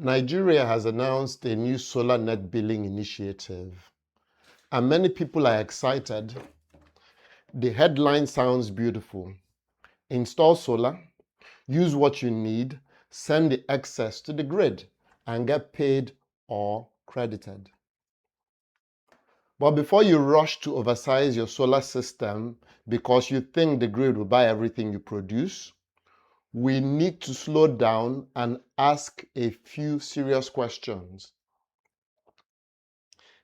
Nigeria has announced a new solar net billing initiative, and many people are excited. The headline sounds beautiful. Install solar, use what you need, send the excess to the grid, and get paid or credited. But before you rush to oversize your solar system because you think the grid will buy everything you produce, we need to slow down and ask a few serious questions.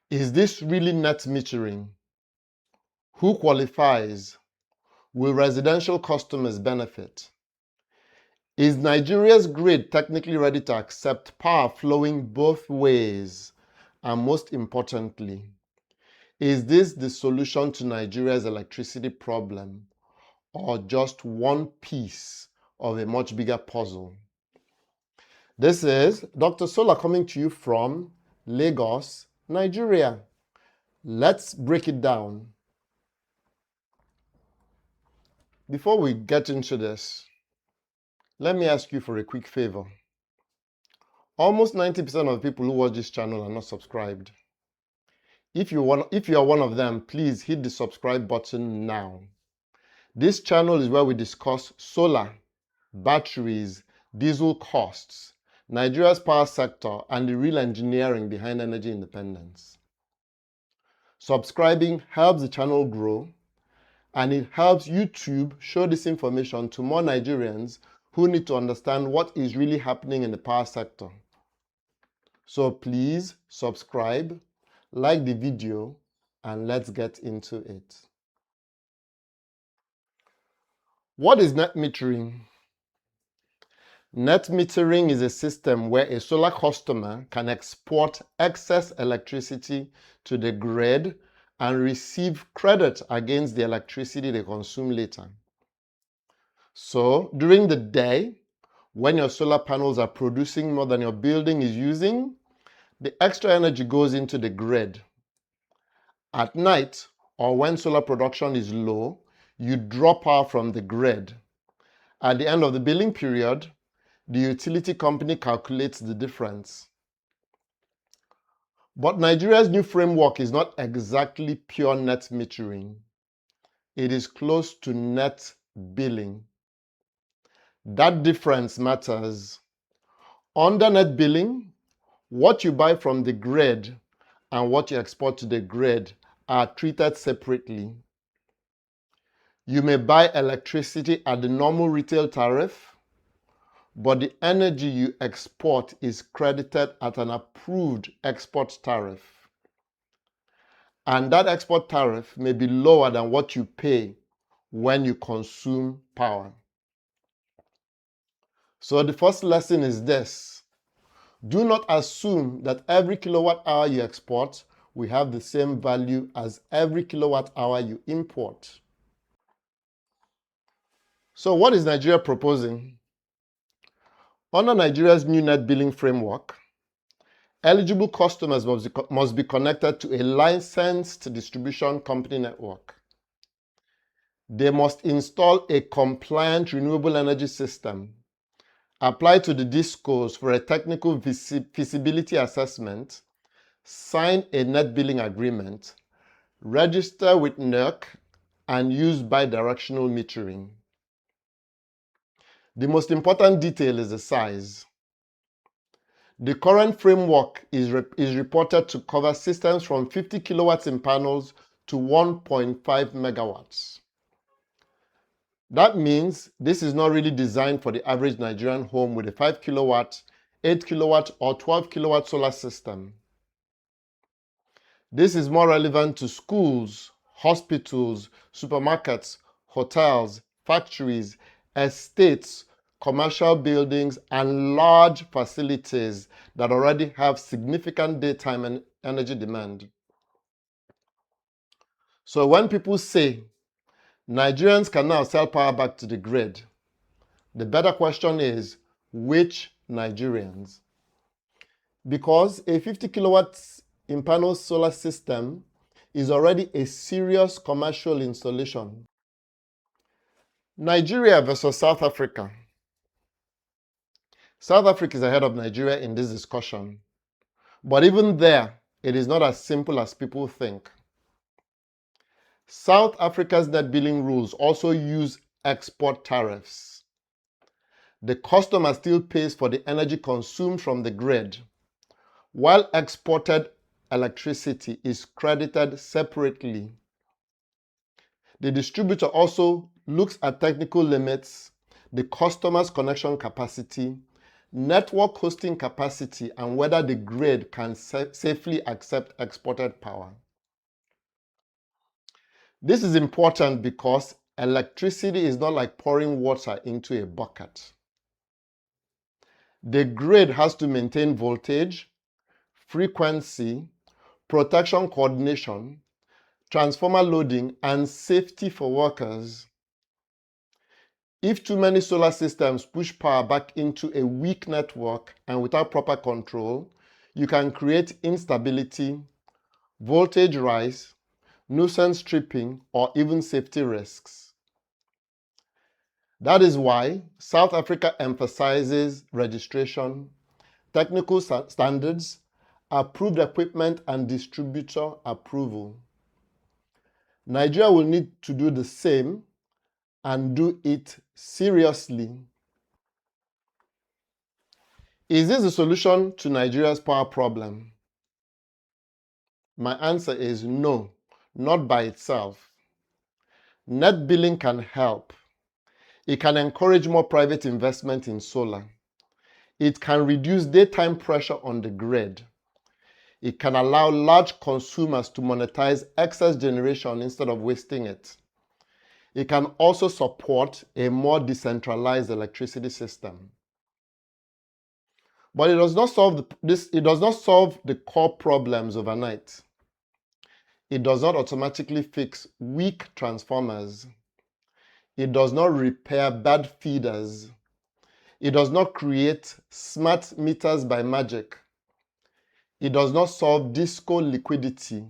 Is this really net metering? Who qualifies? Will residential customers benefit? Is Nigeria's grid technically ready to accept power flowing both ways? And most importantly, is this the solution to Nigeria's electricity problem or just one piece of a much bigger puzzle? This is Dr. Solar coming to you from Lagos, Nigeria. Let's break it down. Before we get into this, let me ask you for a quick favor. Almost 90% of the people who watch this channel are not subscribed. If you are one of them, please hit the subscribe button now. This channel is where we discuss solar, batteries, diesel costs, Nigeria's power sector, and the real engineering behind energy independence. Subscribing helps the channel grow, and it helps YouTube show this information to more Nigerians who need to understand what is really happening in the power sector. So please subscribe, like the video, and let's get into it. What is net metering? Net metering is a system where a solar customer can export excess electricity to the grid and receive credit against the electricity they consume later. So during the day, when your solar panels are producing more than your building is using, the extra energy goes into the grid. At night, or when solar production is low, you draw power from the grid. At the end of the billing period, the utility company calculates the difference. But Nigeria's new framework is not exactly pure net metering. It is close to net billing. That difference matters. Under net billing, what you buy from the grid and what you export to the grid are treated separately. You may buy electricity at the normal retail tariff, but the energy you export is credited at an approved export tariff. And that export tariff may be lower than what you pay when you consume power. So the first lesson is this. Do not assume that every kilowatt hour you export will have the same value as every kilowatt hour you import. So what is Nigeria proposing? Under Nigeria's new net billing framework, eligible customers must be connected to a licensed distribution company network. They must install a compliant renewable energy system, apply to the DISCOs for a technical feasibility assessment, sign a net billing agreement, register with NERC, and use bidirectional metering. The most important detail is the size. The current framework is reported to cover systems from 50 kilowatts in panels to 1.5 megawatts. That means this is not really designed for the average Nigerian home with a 5 kilowatt, 8 kilowatt, or 12 kilowatt solar system. This is more relevant to schools, hospitals, supermarkets, hotels, factories, estates, commercial buildings, and large facilities that already have significant daytime and energy demand. So when people say Nigerians can now sell power back to the grid, the better question is, which Nigerians? Because a 50 kilowatts in panel solar system is already a serious commercial installation. Nigeria versus South Africa. South Africa is ahead of Nigeria in this discussion, but even there, it is not as simple as people think. South Africa's net billing rules also use export tariffs. The customer still pays for the energy consumed from the grid, while exported electricity is credited separately. The distributor also looks at technical limits, the customer's connection capacity, network hosting capacity, and whether the grid can safely accept exported power. This is important because electricity is not like pouring water into a bucket. The grid has to maintain voltage, frequency, protection coordination, transformer loading, and safety for workers. If too many solar systems push power back into a weak network and without proper control, you can create instability, voltage rise, nuisance tripping, or even safety risks. That is why South Africa emphasizes registration, technical standards, approved equipment, and distributor approval. Nigeria will need to do the same and do it seriously. Is this the solution to Nigeria's power problem? My answer is no, not by itself. Net billing can help. It can encourage more private investment in solar. It can reduce daytime pressure on the grid. It can allow large consumers to monetize excess generation instead of wasting it. It can also support a more decentralized electricity system. But it does not solve the core problems overnight. It does not automatically fix weak transformers. It does not repair bad feeders. It does not create smart meters by magic. It does not solve disco liquidity.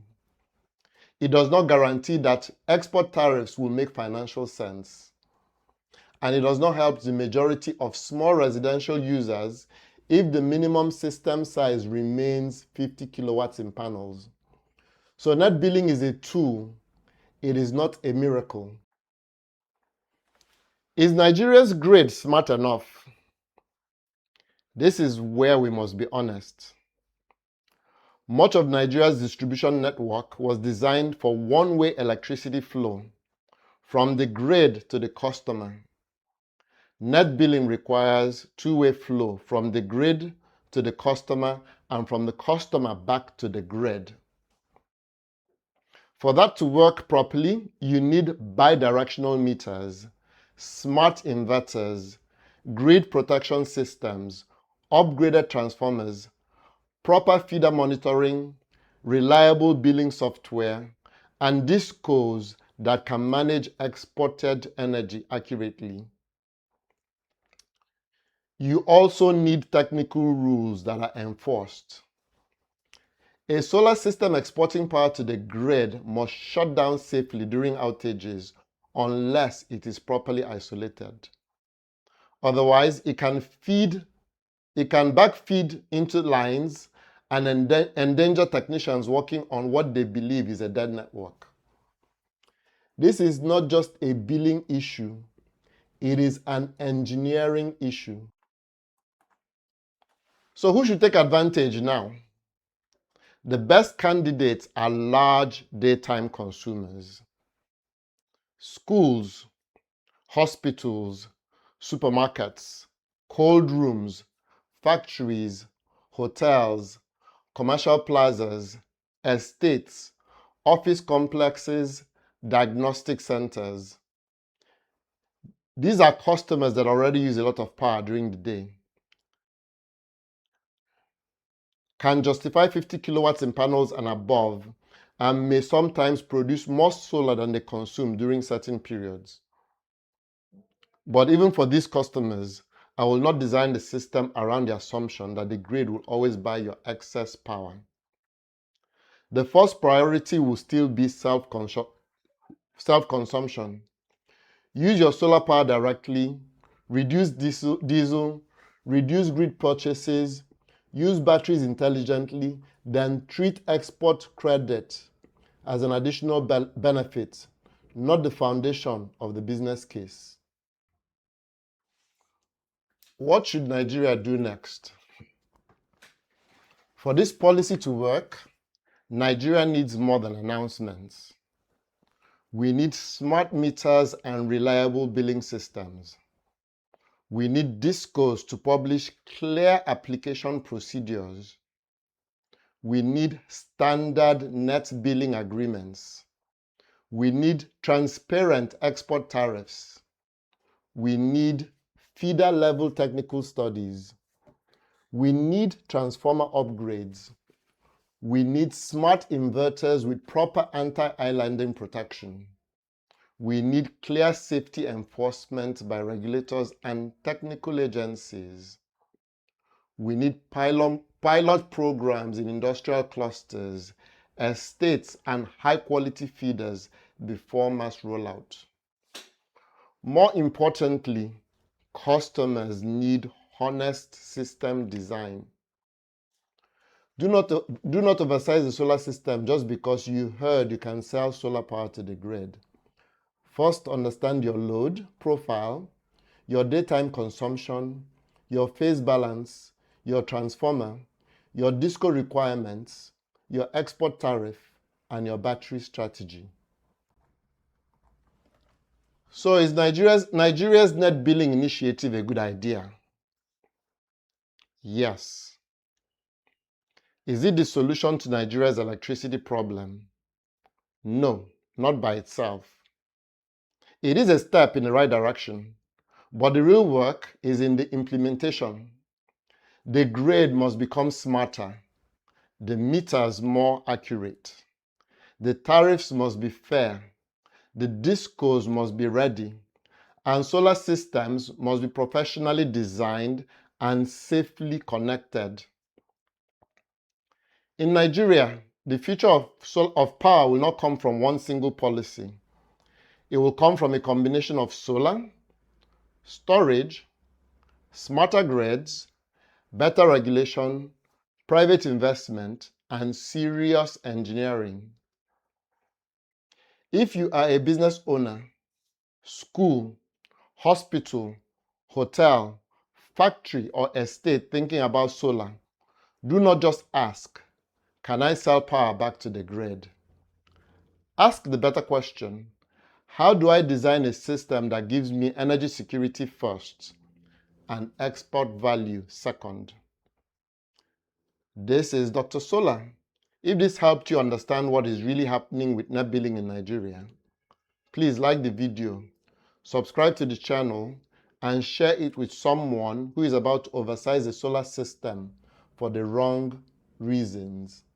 It does not guarantee that export tariffs will make financial sense. And it does not help the majority of small residential users if the minimum system size remains 50 kilowatts in panels. So net billing is a tool. It is not a miracle. Is Nigeria's grid smart enough? This is where we must be honest. Much of Nigeria's distribution network was designed for one-way electricity flow from the grid to the customer. Net billing requires two-way flow from the grid to the customer and from the customer back to the grid. For that to work properly, you need bidirectional meters, smart inverters, grid protection systems, upgraded transformers, proper feeder monitoring, reliable billing software, and discos that can manage exported energy accurately. You also need technical rules that are enforced. A solar system exporting power to the grid must shut down safely during outages unless it is properly isolated. Otherwise, it can backfeed into lines and endanger technicians working on what they believe is a dead network. This is not just a billing issue, it is an engineering issue. So who should take advantage now? The best candidates are large daytime consumers. Schools, hospitals, supermarkets, cold rooms, factories, hotels, commercial plazas, estates, office complexes, diagnostic centers. These are customers that already use a lot of power during the day. Can justify 50 kilowatts in panels and above, and may sometimes produce more solar than they consume during certain periods. But even for these customers, I will not design the system around the assumption that the grid will always buy your excess power. The first priority will still be self-consumption. Use your solar power directly, reduce diesel, reduce grid purchases, use batteries intelligently, then treat export credit as an additional benefit, not the foundation of the business case. What should Nigeria do next? For this policy to work, Nigeria needs more than announcements. We need smart meters and reliable billing systems. We need DISCOs to publish clear application procedures. We need standard net billing agreements. We need transparent export tariffs. We need feeder-level technical studies. We need transformer upgrades. We need smart inverters with proper anti-islanding protection. We need clear safety enforcement by regulators and technical agencies. We need pilot programs in industrial clusters, estates, and high-quality feeders before mass rollout. More importantly, customers need honest system design. Do not oversize the solar system just because you heard you can sell solar power to the grid. First, understand your load profile, your daytime consumption, your phase balance, your transformer, your DISCO requirements, your export tariff, and your battery strategy. So is Nigeria's net billing initiative a good idea? Yes. Is it the solution to Nigeria's electricity problem? No, not by itself. It is a step in the right direction, but the real work is in the implementation. The grid must become smarter, the meters more accurate, the tariffs must be fair, the DISCOs must be ready, and solar systems must be professionally designed and safely connected. In Nigeria, the future of power will not come from one single policy. It will come from a combination of solar, storage, smarter grids, better regulation, private investment, and serious engineering. If you are a business owner, school, hospital, hotel, factory, or estate thinking about solar, do not just ask, can I sell power back to the grid? Ask the better question, how do I design a system that gives me energy security first and export value second? This is Dr. Solar. If this helped you understand what is really happening with net billing in Nigeria, please like the video, subscribe to the channel, and share it with someone who is about to oversize the solar system for the wrong reasons.